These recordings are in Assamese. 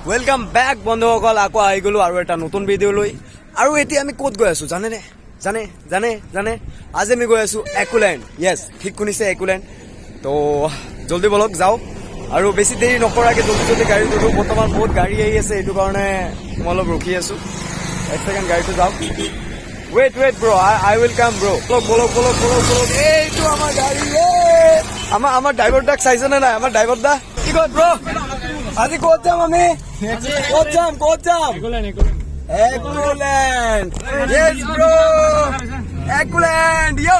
वेलकम बैक बंधुসকল আকৌ আহি গলো আৰু এটা নতুন ভিডিও লৈ আৰু এতিয়া আমি ক'ত গৈ আছো জানে নে জানে আজি আমি গৈ আছো একুলেণ্ড ইয়েস ঠিক শুনিছে একুলেণ্ড তো জলদি বলক যাও আৰু বেছি দেৰি নকৰাকে জলদি গাড়ী ধৰো বৰ্তমান বহুত গাড়ী আহি আছে এইটো কাৰণে মই অলপ ৰখি আছো এক সেকেন্ড গাড়ীটো যাও wait bro I will come bro বলক এইটো আমাৰ গাড়ী আমাৰ ড্ৰাইভাৰ দাক চাইছে না আমাৰ ড্ৰাইভাৰ দা কি কয় ব্ৰো আজি ক'ত যাম আমি ক'ত যাম একুলেণ্ড yes bro একুলেণ্ড yo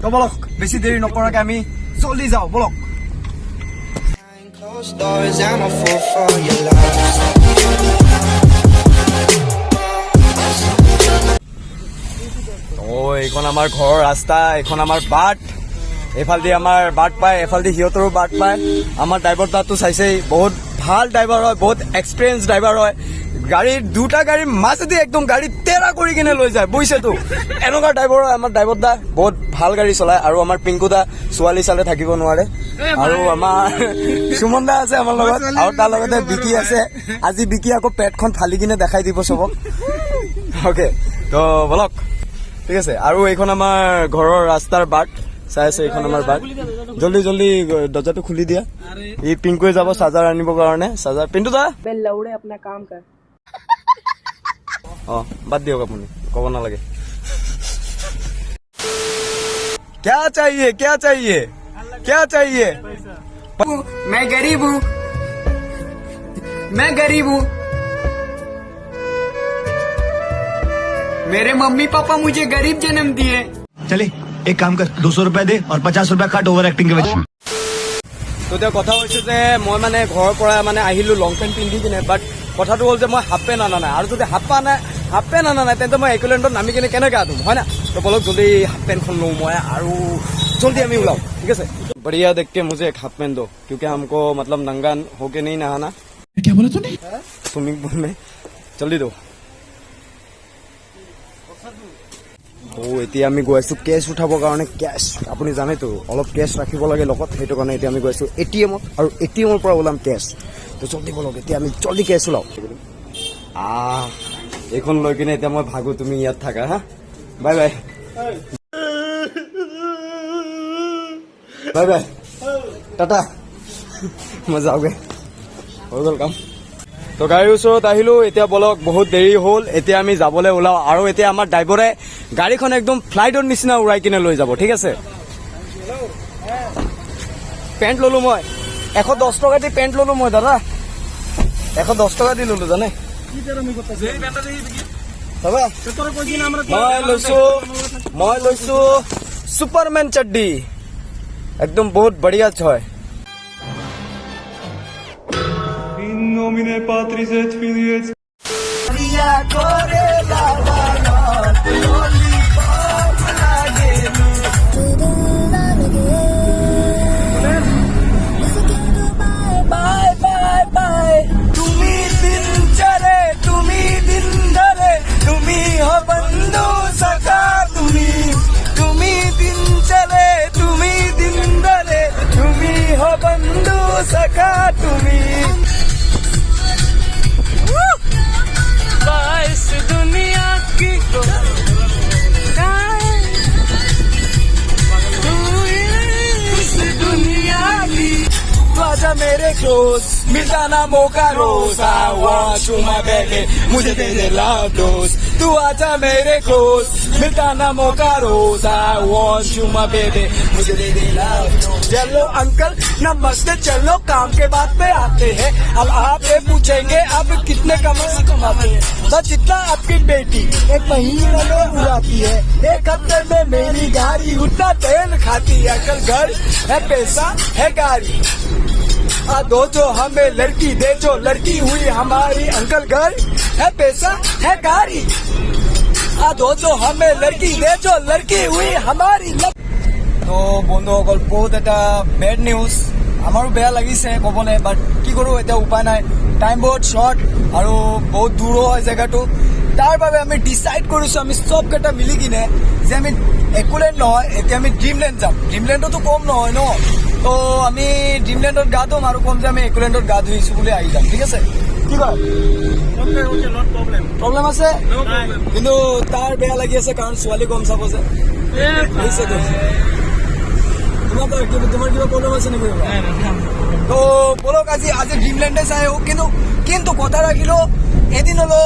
তো বলক বেছি দেৰি নকৰাকে আমি জলদি যাও বলক I'm a fool for your love. এইখন আমাৰ ঘৰৰ ৰাস্তা এইখন আমাৰ বাট এইফালদি আমাৰ বাট পায় এইফালদি সিহঁতৰো বাট পায় আমাৰ ড্ৰাইভাৰ তাতো চাইছেই বহুত ভাল ড্ৰাইভাৰ হয় বহুত এক্সপিৰিয়েঞ্চ ড্ৰাইভাৰ হয় গাড়ীৰ দুটা গাড়ীৰ মাজেদি একদম গাড়ী তেৰা কৰি কিনে লৈ যায় বুজিছেতো এনেকুৱা ড্ৰাইভাৰ হয় আমাৰ ড্ৰাইভাৰ দা বহুত ভাল গাড়ী চলায় আৰু আমাৰ পিংকু দা ছোৱালী চালে থাকিব নোৱাৰে আৰু আমাৰ সুমন দা আছে আমাৰ লগত আৰু তাৰ লগতে বিকি আছে আজি বিকি আকৌ পেটখন ফালি কিনে দেখাই দিব চবক অ'কে তো বলক ঠিক আছে আৰু এইখন আমাৰ ঘৰৰ ৰাস্তাৰ বাট চাই আছে এইখন আমাৰ বাট জলদি দৰ্জাটো খুলি দিয়া এই পিংকুৱে যাব চাৰ্জাৰ আনিবৰ কাৰণে চাৰ্জাৰ পিন্টু দা लौड़े अपना काम कर অ বাদ দিয়ক আপুনি ক'ব নালাগে क्या चाहिए मैं गरीब हूँ मेरे मम्मी पापा मुझे गरीब जन्म दिए चले एक काम कर 200 रुपए दे और 50 रुपए काट ओवर एक्टिंग के वजह তো এতিয়া কথা হৈছে যে মই মানে ঘৰৰ পৰা মানে আহিলো লং পেণ্ট পিন্ধি কিনে বাট কথাটো হ'ল যে মই হাফ পেণ্ট অনা নাই আৰু যদি হাফ পেণ্ট অনা নাই তেন্তে মই একুলেণ্ডত নামি কিনে কেনেকৈ আঁতোম হয় না তো বলক জলদি হাফ পেণ্টখন লওঁ মই আৰু जल्दी हमें बुलाओ ठीक है बढ़िया देख के मुझे एक हाफ पेन दो क्योंकि हमको मतलब नंगा होके नहीं नहाना क्या बोला तूने स्विमिंग पूल में जल्दी दो এতিয়া আমি গৈ আছো কেছ উঠাবৰ কাৰণে কেছ আপুনি জানেতো অলপ কেছ ৰাখিব লাগে লগত সেইটো কাৰণে এতিয়া আমি গৈ আছো এটিএমত আৰু এটিএমৰ পৰা ওলাম কেছ তো জল্দি বলক এতিয়া আমি জল্দি কেছ ওলাও এইখন লৈ কিনে এতিয়া মই ভাগো তুমি ইয়াত থাকা হা bye bye bye bye tata मैं जाओगे হৈ গ'ল কাম তো গাড়ীৰ ওচৰত আহিলো এতিয়া বলক বহুত দেৰি হ'ল এতিয়া আমি যাবলৈ ওলাও আৰু এতিয়া আমাৰ ড্ৰাইভাৰে গাড়ীখন একদম ফ্লাইটৰ নিচিনা উৰাই কিনে লৈ যাব ঠিক আছে পেণ্ট ললো মই 110 টকা দি পেণ্ট ললো মই দাদা 110 টকা দি ললো জানে মই লৈছো সুপাৰমেন চড্ডি एकदम बहुत बढ़िया है In nomine Patris et Filii et सखा तुम्हें बस दुनिया की दुनिया की आजा मेरे क्लोज मिलता ना मौका रोज चुमा बेबे मुझे दे दे लव डोज तू आजा मेरे क्लोज मिलता ना मौका रोज चुमा बेबे मुझे दे दे लव डोज चलो अंकल नमस्ते चलो काम के बाद पे आते हैं अब आपसे पूछेंगे अब कितने कमाते हैं बस जितना आपकी बेटी एक महीने में उड़ाती है एक हफ्ते में मेरी गाड़ी उतना तेल खाती है अंकल घर है पैसा है गाड़ी दो जो हमें लड़की दे जो लड़की हुई हमारी अंकल घर है पैसा है गाड़ी दो जो हमें लड़की दे जो लड़की हुई हमारी तो বন্ধুসকল বহুত এটা বেড নিউজ আমাৰো বেয়া লাগিছে ক'বলৈ বাট কি কৰোঁ এতিয়া উপায় নাই টাইম বহুত শ্বৰ্ট আৰু বহুত দূৰো হয় জেগাটো তাৰ বাবে আমি ডিসাইড কৰিছো আমি সবকেইটা মিলি কিনে যে আমি একুলেণ্ড নহয় এতিয়া আমি ড্ৰিমলেণ্ড যাম ড্ৰিমলেণ্ডতো কম নহয় ন তো আমি ড্ৰিমলেণ্ডত গা ধুম আৰু কম যে আমি একলেণ্ডত গা ধুইছো বুলি আহি যাম, ঠিক আছে? কি কয়? প্ৰব্লেম আছে, কিন্তু তাৰ বেয়া লাগি আছে কাৰণ ছোৱালী কম চাব যে। তোমাৰ কিবা প্ৰব্লেম আছে নেকি? তো বলক আজি ড্ৰিমলেণ্ডে চাই আহোঁ, কিন্তু কথা ৰাখিলো এদিন হলো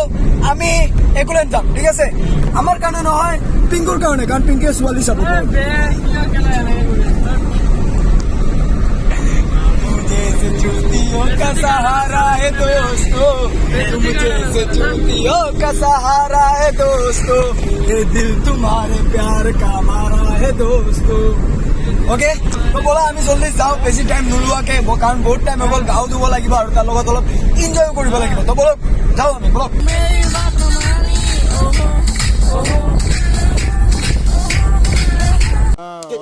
আমি একলেণ্ড যাম, ঠিক আছে? আমাৰ কাৰণে নহয়, পিংকুৰ কাৰণে, কাৰণ পিংকুৱে ছোৱালী চাব। चूतियों का सहारा है दोस्तों, मुझे से चूतियों का सहारा है दोस्तों, ये दिल तुम्हारे प्यार का मारा है दोस्तों। ओके, तो बोला আমি জলদি যাওঁ, বেছি টাইম নোলোৱাকে, কাৰণ বহুত টাইম হৈ গ'ল, গাও ধুব লাগিব আৰু তাৰ লগত অলপ এনজয় কৰিব লাগিব। তো বলক যাওঁ আমি, বলক।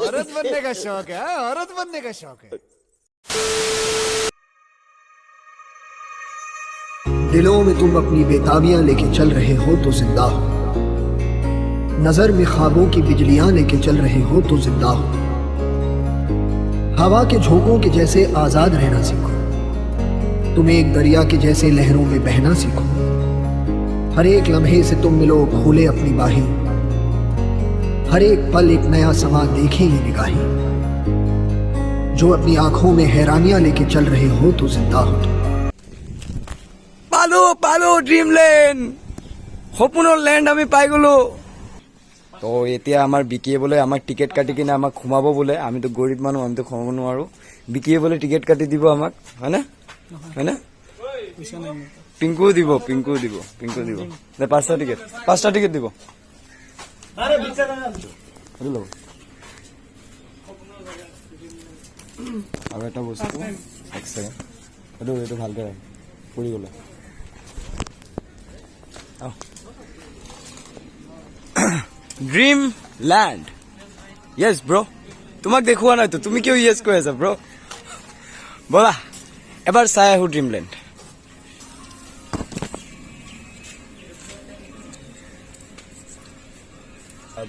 औरत बनने का शौक है, औरत बनने का शौक है। दिलों में तुम अपनी बेताबियां लेके चल रहे हो तो जिंदा हो, नजर में ख्वाबों की बिजलियां लेके चल रहे हो तो जिंदा हो। हवा के झोंकों के जैसे आजाद रहना सीखो, तुम एक दरिया के जैसे लहरों में बहना सीखो। हर एक लम्हे से तुम मिलो खोले अपनी बाहें, हर एक पल एक नया समा देखे ये निगाहें। जो अपनी आंखों में हैरानियां लेके चल रहे हो तो जिंदा हो। পালো ড্ৰিমলেণ্ড, সপোনৰ লেণ্ড আমি পাই গলো। তো এতিয়া আমাৰ বিকিয়ে বোলে আমাক টিকেট কাটি কিনে আমাক সোমাব বোলে, আমিতো গৰীব মানুহ, আমিতো সোমাব নোৱাৰো। বিকিয়ে বোলে টিকেট কাটি দিব আমাক, হয়নে? পিংকু দিব পাঁচটা টিকেট দিব। আৰু এটা বস্তু, এক ছেকেণ্ড, এইটো ভালকে পৰি গ'লে। ড্ৰিম ল্যান্ড, ইয়েস ব্ৰো, তোমাক দেখুৱা নাইতো, তুমি কিয় ইয়েস কৈ আছা ব্ৰো? বলা এবাৰ চাই আহো ড্ৰিমলেণ্ড।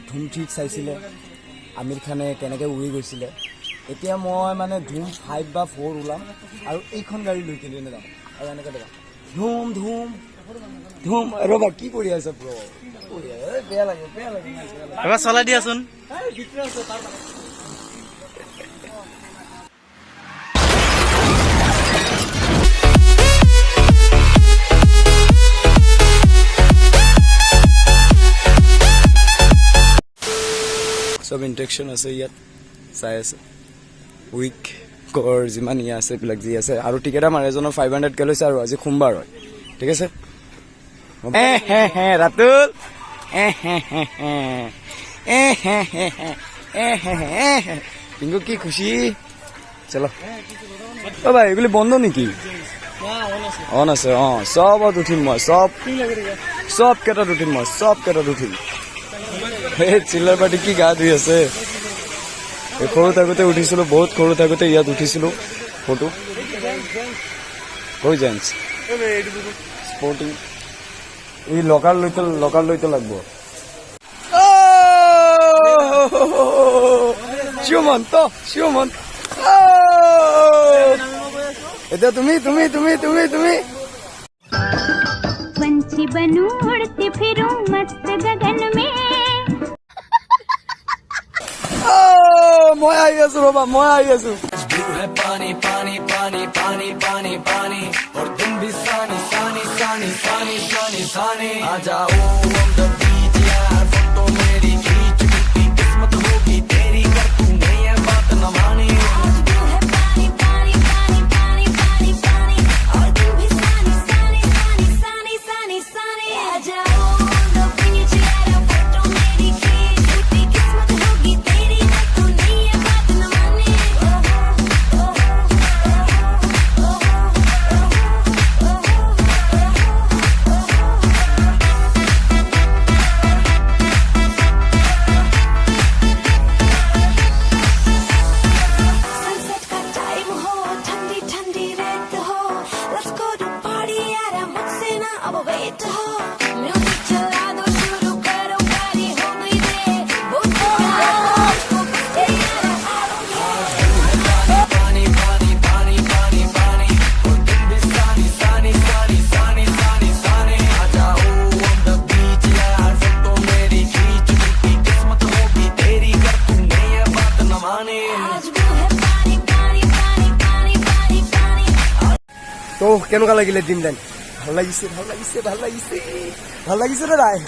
ধুম ঠিক চাইছিলে, আমিৰ খানে কেনেকে উৰি গৈছিলে। এতিয়া মই মানে ধুম 5 বা 4 ওলাম আৰু এইখন গাড়ী লৈ কিনে যাম আৰু এনেকে দেখাম ধুম ধুম ধুম। ৰবা কি কৰি আছে ব্ৰ? বেয়া লাগে। এবাৰ চলাই দিয়াচোন। চব ইণ্টেকশ্যন আছে ইয়াত, চাই আছে উইক কৰ যিমান ইয়ে আছে এইবিলাক যি আছে। আৰু টিকেট আমাৰ এজনৰ 500কে লৈছে আৰু আজি সোমবাৰ হয়, ঠিক আছে? ৰাতুল পিংকু কি খুশি। চলো অ ভাই, এগুলি বন্ধ নেকি? অন আছে। চবত উঠিম মই, চব কেইটাত উঠিম মই, চব কেইটাত উঠিম। চিল্লাৰ পাৰ্টি কি গা ধুই আছে। সৰু থাকোঁতে উঠিছিলো, বহুত সৰু থাকোঁতে ইয়াত উঠিছিলো ফটো। কৈ জেন্স স্পৰ্টিং এই লকাৰ লৈতো লাগব। শিৱমন্ত এতিয়া তুমি पंछी बनूं उड़ती फिरूं मस्त गगन में। মই আহি আছো ৰবা, মই আহি আছো। पानी पानी पानी पानी पानी पानी और तुम भी सानी सानी सानी सानी सानी सानी आ जाओ on the beach यार, फोटो मेरी खींच, कितनी किस्मत होगी तेरी कर तूने ये बात न मानी। आज तू है पानी पानी पानी पानी पानी पानी और तू भी सानी सानी सानी सानी सानी सानी। आ जाओ on the beach यार, फोटो मेरी खींच, कितनी किस्मत होगी तेरी कर तूने ये बात न मानी। কেনেকুৱা লাগিলে দিনদান? ভাল লাগিছে ভাল লাগিছে ভাল লাগিছে ভাল লাগিছে নে নাই?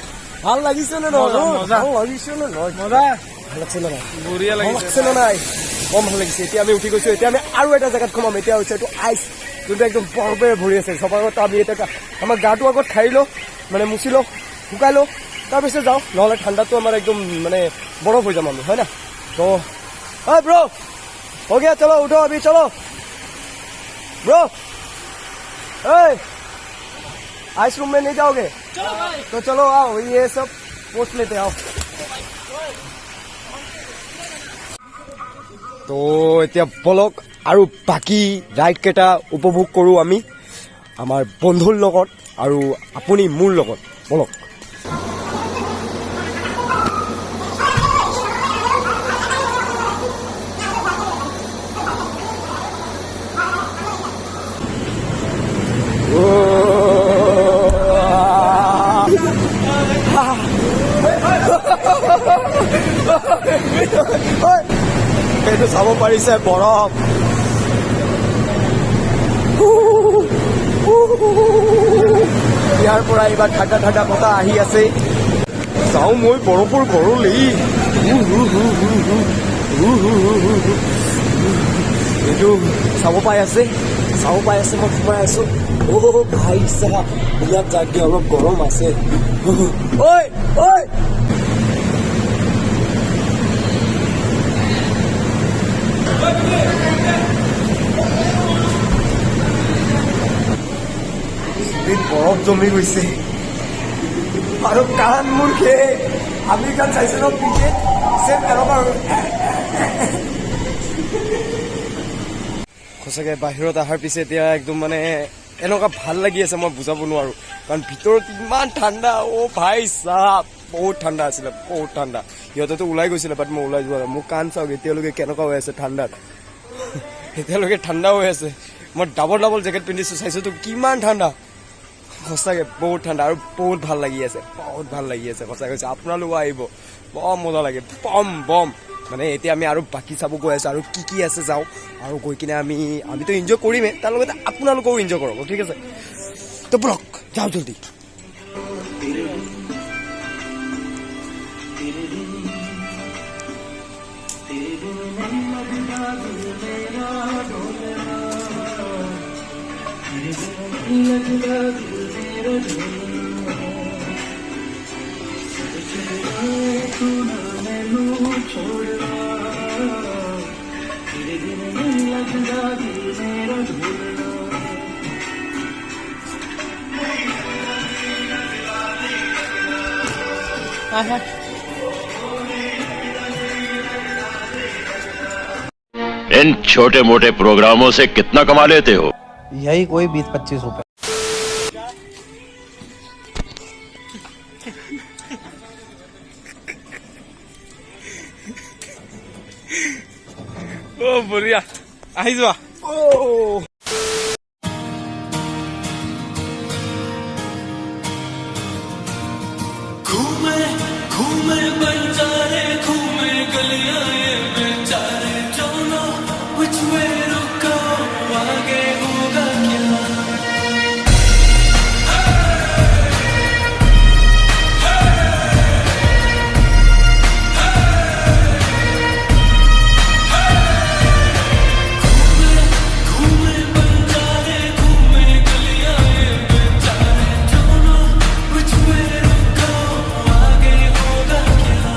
ভাল লাগিছে নে নহয়? ভাল লাগিছে নে নহয়? মজা ভাল লাগছে নে নাই? বঢ়িয়া ভাল লাগিছে লাগছে নে নাই? কম ভাল লাগিছে। এতিয়া আমি উঠি গৈছো, এতিয়া আমি আৰু এটা জেগাত সোমাম। এতিয়া হৈছে এইটো আইচ, যোনটো একদম বৰফেৰে ভৰি আছে। চবৰ আগত আমি এতিয়া আমাৰ গাটো আগত খাই লওঁ, মানে মুচি লওঁ, শুকাই লওঁ, তাৰপিছত যাওঁ, নহ'লে ঠাণ্ডাটো আমাৰ একদম মানে বৰফ হৈ যাম আমি, হয় না? তো ব্रो हो गया, चलो उठो अभी, चलो ब्रो। आइस रूम में नहीं जाओगे? तो चलो आओ, ये सब पोस्ट लेते आओ। তো এতিয়া বলক আৰু বাকী ৰাইড কেইটা উপভোগ কৰোঁ আমি আমাৰ বন্ধুৰ লগত আৰু আপুনি মোৰ লগত। বলক। এইটো চাব পাৰিছে বৰফ। ইয়াৰ পৰা এইবাৰ ঠাণ্ডা ঠাণ্ডা বতাহ আহি আছে। যাওঁ মই বৰফৰ ঘৰলৈ। এইটো চাব পাই আছে মই সোমাই আছো। ভাই চাহ, ইয়াত যাকে অলপ গৰম আছে। ঐ বৰফ জমি গৈছে আৰু কাণ মোৰ আমি কাণ চাইছো ন ক্ৰিকেট চেম তেনেকুৱা। সঁচাকৈ বাহিৰত অহাৰ পিছত এতিয়া একদম মানে এনেকুৱা ভাল লাগি আছে, মই বুজাব নোৱাৰো। কাৰণ ভিতৰত ইমান ঠাণ্ডা। ভাই চাপ, বহুত ঠাণ্ডা আছিলে, বহুত ঠাণ্ডা। সিহঁতেতো ওলাই গৈছিলে, বাট মই ওলাই যোৱা নাই। মোৰ কাণ চাওক এতিয়ালৈকে কেনেকুৱা হৈ আছে ঠাণ্ডাত। এতিয়ালৈকে ঠাণ্ডা হৈ আছে। মই ডাবল জেকেট পিন্ধিছো, চাইছোতো কিমান ঠাণ্ডা। সঁচাকৈ বহুত ঠাণ্ডা আৰু বহুত ভাল লাগি আছে, সঁচাকৈ কৈছে। আপোনালোকো আহিব, বম মজা লাগে, বম। মানে এতিয়া আমি আৰু বাকী চাব গৈ আছো, আৰু কি আছে যাওঁ, আৰু গৈ কিনে আমিতো এনজয় কৰিমেই, তাৰ লগতে আপোনালোকেও এনজয় কৰক, ঠিক আছে? তো বলক যাওঁ জলদি। इन छोटे मोटे प्रोग्रामों से कितना कमा लेते हो? यही कोई 20-25 रुपए। বঢ়িয়া আহি যোৱা। घूमे बंजारे, घूमे गलियां ये बेचारे, जानो which way to go, आगे होगा क्या? घूमे बंजारे, घूमे गलियां ये बेचारे, जानो which way to go, आगे होगा क्या?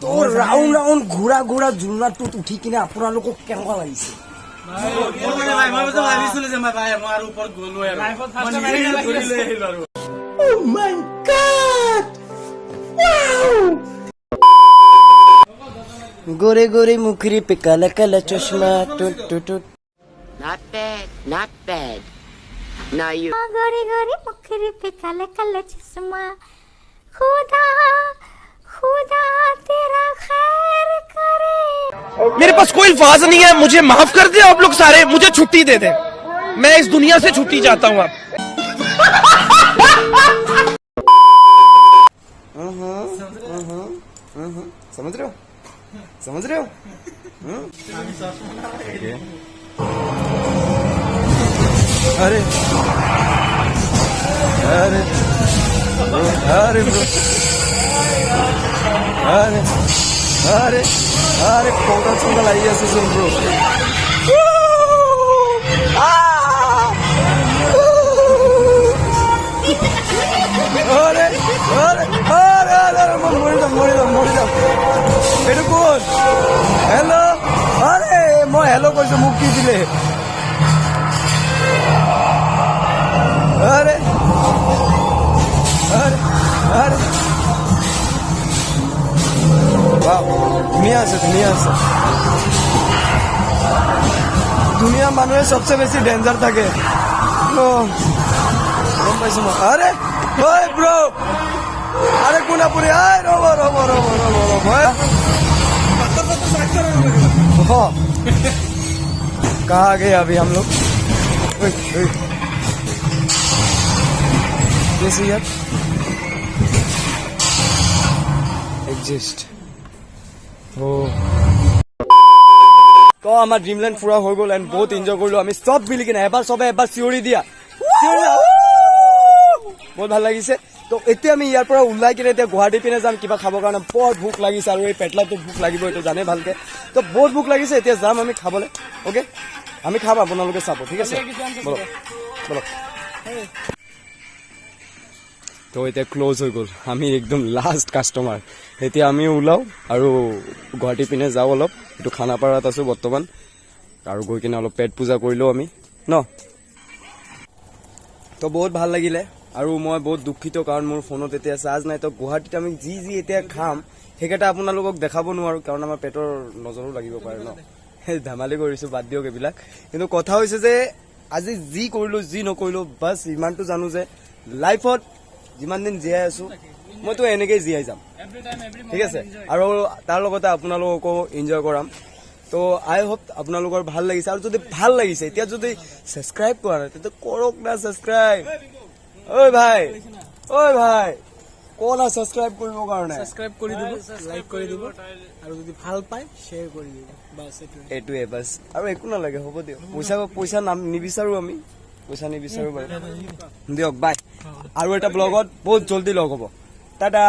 তোৰ ৰাউণ্ড ৰাউণ্ড ঘূৰা ঘূৰা জোলনাটোত উঠি কিনে আপোনালোকক কেনেকুৱা লাগিছে? गोरे गोरे मुखरी पे काला काला चश्मा टुट टुट टुट. Not bad, not bad. Now you. गोरी गोरी मुखरी पे काला काला चश्मा खुदा खुदा तेरा खैर करे. मेरे पास कोई अल्फाज नहीं है, मुझे माफ कर दे आप लोग सारे, मुझे छुट्टी दे दे, मैं इस दुनिया से छुट्टी चाहता हूँ. आप समझ रहे हो? समझ रहे हो? अरे अरे अरे ब्रो, अरे अरे अरे कोटा चंगल आई है सुन ब्रो. अरे अरे अरे अरे मरी যাম. এইটো কোন? হেল্ল', আরে মই হেল্ল' কৈছো, মোক কি দিলে? আরে আরে আরে বাহ, ধুনীয়া আছে ধুনীয়া আছে. দুনিয়া মানুহে সবচে বেছি ডেঞ্জাৰ থাকে. গম পাইছো মই. আরে ওই ব্রো, अरे कुनापुरी, आए robo robo robo robo robo. कहाँ गए अभी हम लोग? कैसे यार एग्जिस्ट हो. तो हमार ड्रीमलैंड पूरा हो गल एंड बहुत एंजॉय करलो আমি সব মিলি কিনে. এবাৰ সবে এবাৰ চিঞৰি দিয়া, বহুত ভাল লাগিছে. তো এতিয়া আমি ইয়াৰ পৰা ওলাই কিনে এতিয়া গুৱাহাটী পিনে যাম কিবা খাবৰ কাৰণে. বৰ ভোক লাগিছে আৰু এই পেটলাটো ভোক লাগিব, এইটো জানে ভালকে. তো বহুত ভোক লাগিছে, এতিয়া যাম আমি খাবলৈ. অ'কে, আমি খাম, আপোনালোকে চাব, ঠিক আছে? বলক বলক. তো এতিয়া ক্লোজ হৈ গ'ল, আমি একদম লাষ্ট কাষ্টমাৰ. এতিয়া আমি ওলাও আৰু গুৱাহাটী পিনে যাওঁ অলপ. এইটো খানাপাৰাত আছোঁ বৰ্তমান, আৰু গৈ কিনে অলপ পেট পূজা কৰিলোঁ আমি ন. তো বহুত ভাল লাগিলে আৰু মই বহুত দুখিত, কাৰণ মোৰ ফোনত এতিয়া চাৰ্জ নাই. তো গুৱাহাটীত আমি যি যি এতিয়া খাম সেইকেইটা আপোনালোকক দেখাব নোৱাৰোঁ, কাৰণ আমাৰ পেটৰ নজৰো লাগিব পাৰে ন. ধেমালি কৰিছোঁ, বাদ দিয়ক এইবিলাক. কিন্তু কথা হৈছে যে আজি যি কৰিলোঁ যি নকৰিলোঁ, বাছ ইমানটো জানো যে লাইফত যিমান দিন জীয়াই আছোঁ মইতো এনেকেই জীয়াই যাম, ঠিক আছে? আৰু তাৰ লগতে আপোনালোককো এনজয় কৰাম. তো আই হোপ আপোনালোকৰ ভাল লাগিছে. আৰু যদি ভাল লাগিছে, এতিয়া যদি ছাবস্ক্ৰাইব কৰা নাই তেতিয়া কৰক না ছাবস্ক্ৰাইব. ঐ ভাই, ঐ ভাই, কোনা ছাবস্ক্ৰাইব কৰিবৰ কাৰণে? সাবস্ক্ৰাইব কৰে দিব, লাইক কৰে দিব, আৰ যদি ভাল পায় শেয়াৰ কৰে দিব, বাস এইটোৱে বাছ, আৰু একো নালাগে, হ'ব দিয়ক. পইচা নিবিচাৰোঁ আমি, পইচা নিবিচাৰোঁ বাৰু. দিয়ক, বাই. আৰু এটা ব্লগত বহুত জলদি লগ হ'ব. টাটা.